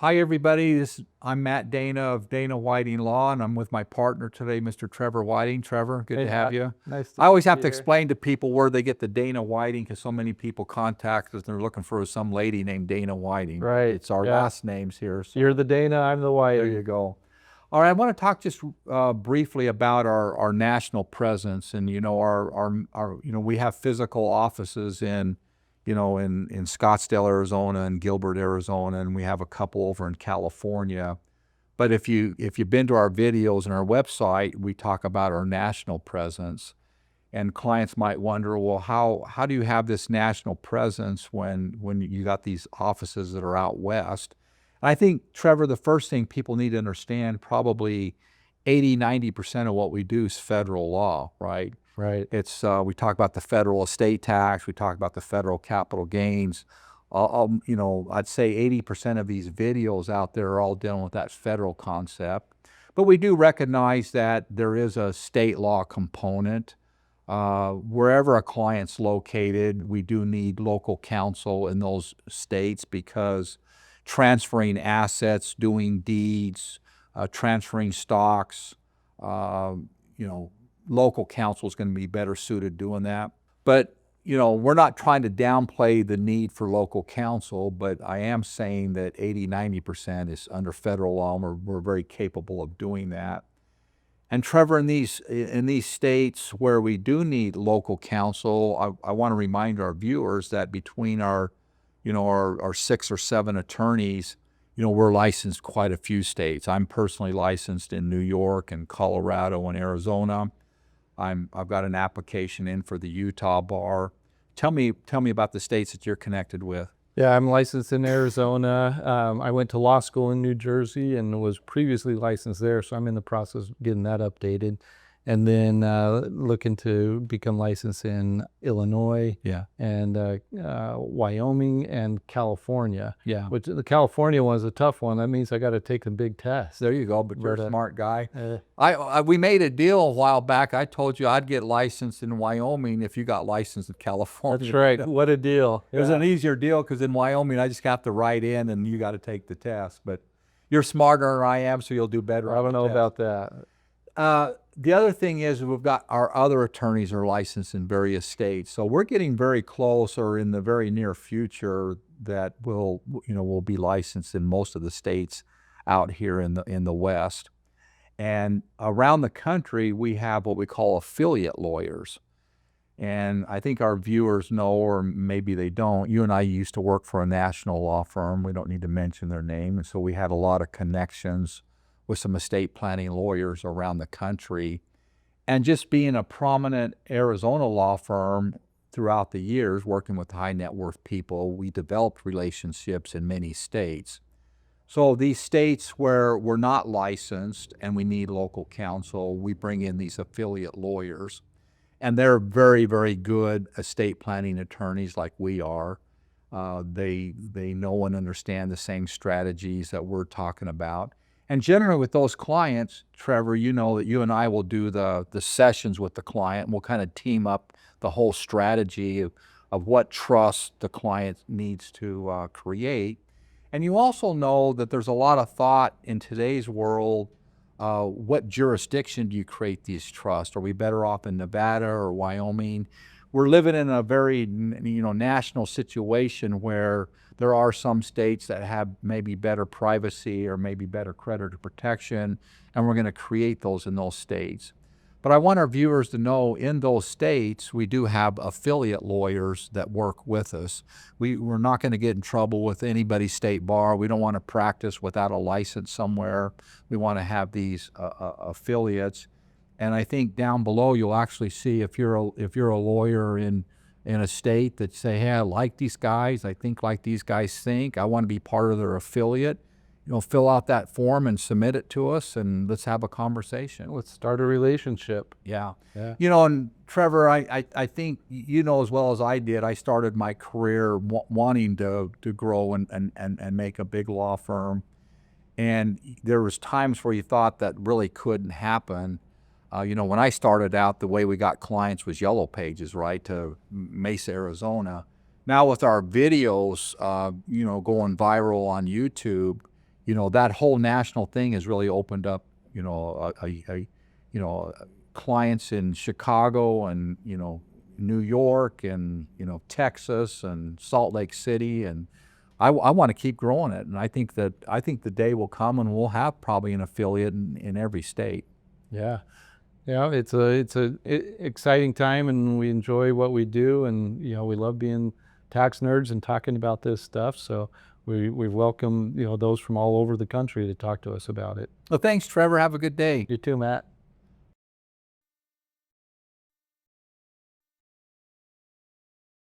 Hi, everybody. I'm Matt Dana of Dana Whiting Law, and I'm with my partner today, Mr. Trevor Whiting. Trevor, good Hey, to have Matt. you. Nice I always have be to here. explain to people where they get the Dana Whiting because so many people contact us and they're looking for some lady named Dana Whiting. Right. It's our Yeah. last names here. So You're the Dana, I'm the there Whiting. you go. All right, I want to talk just briefly about our national presence, and we have physical offices in Scottsdale, Arizona, and Gilbert, Arizona, and we have a couple over in California. But if you've been to our videos and our website, we talk about our national presence, and clients might wonder, well, how do you have this national presence when you got these offices that are out west? And I think, Trevor, the first thing people need to understand, probably 80-90% of what we do is federal law, right? Right. It's we talk about the federal estate tax, we talk about the federal capital gains. I'd say 80% of these videos out there are all dealing with that federal concept. But we do recognize that there is a state law component. Wherever a client's located, we do need local counsel in those states because transferring assets, doing deeds, transferring stocks, uh, you know, local counsel is going to be better suited doing that. But we're not trying to downplay the need for local counsel, but I am saying that 80-90% is under federal law, and we're very capable of doing that. And Trevor, in these states where we do need local counsel, I want to remind our viewers that between our 6 or 7 attorneys, we're licensed quite a few states. I'm personally licensed in New York and Colorado and Arizona. I've got an application in for the Utah bar. Tell me about the states that you're connected with. Yeah, I'm licensed in Arizona. I went to law school in New Jersey and was previously licensed there, so I'm in the process of getting that updated. And then looking to become licensed in Illinois Yeah. and Wyoming and California. Yeah. Which the California one is a tough one. That means I got to take a big test. There you go, but you're But, a smart guy. uh, We made a deal a while back. I told you I'd get licensed in Wyoming if you got licensed in California. That's right. What a deal. It was an easier deal because in Wyoming I just have to write in and you got to take the test. But you're smarter than I am, so you'll do better. I don't know about that. The other thing is we've got our other attorneys are licensed in various states, so we're getting very close, or in the very near future, that we'll be licensed in most of the states out here in the West. And around the country, we have what we call affiliate lawyers. And I think our viewers know, or maybe they don't. You and I used to work for a national law firm. We don't need to mention their name, and so we had a lot of connections with some estate planning lawyers around the country. And just being a prominent Arizona law firm throughout the years, working with high net worth people, we developed relationships in many states. So these states where we're not licensed and we need local counsel, we bring in these affiliate lawyers. And they're very, very good estate planning attorneys like we are. They know and understand the same strategies that we're talking about. And generally with those clients, Trevor, you know that you and I will do the sessions with the client, and we'll kind of team up the whole strategy of what trust the client needs to create. And you also know that there's a lot of thought in today's world, what jurisdiction do you create these trusts? Are we better off in Nevada or Wyoming? We're living in a very national situation where there are some states that have maybe better privacy or maybe better creditor protection, and we're going to create those in those states. But I want our viewers to know in those states, we do have affiliate lawyers that work with us. We're not going to get in trouble with anybody's state bar. We don't want to practice without a license somewhere. We want to have these affiliates. And I think down below you'll actually see if you're a lawyer in a state that say, hey, I like these guys, I think like these guys think, I want to be part of their affiliate, fill out that form and submit it to us, and let's have a conversation. Let's start a relationship. Yeah. Yeah. And Trevor, I think as well as I did, I started my career wanting to grow and make a big law firm. And there was times where you thought that really couldn't happen. When I started out, the way we got clients was Yellow Pages, right, to Mesa, Arizona. Now with our videos, going viral on YouTube, that whole national thing has really opened up, clients in Chicago and, New York and, Texas and Salt Lake City. And I want to keep growing it. And I think the day will come and we'll have probably an affiliate in every state. Yeah. Yeah, it's a exciting time, and we enjoy what we do, and we love being tax nerds and talking about this stuff. So we welcome those from all over the country to talk to us about it. Well, thanks, Trevor. Have a good day. You too, Matt.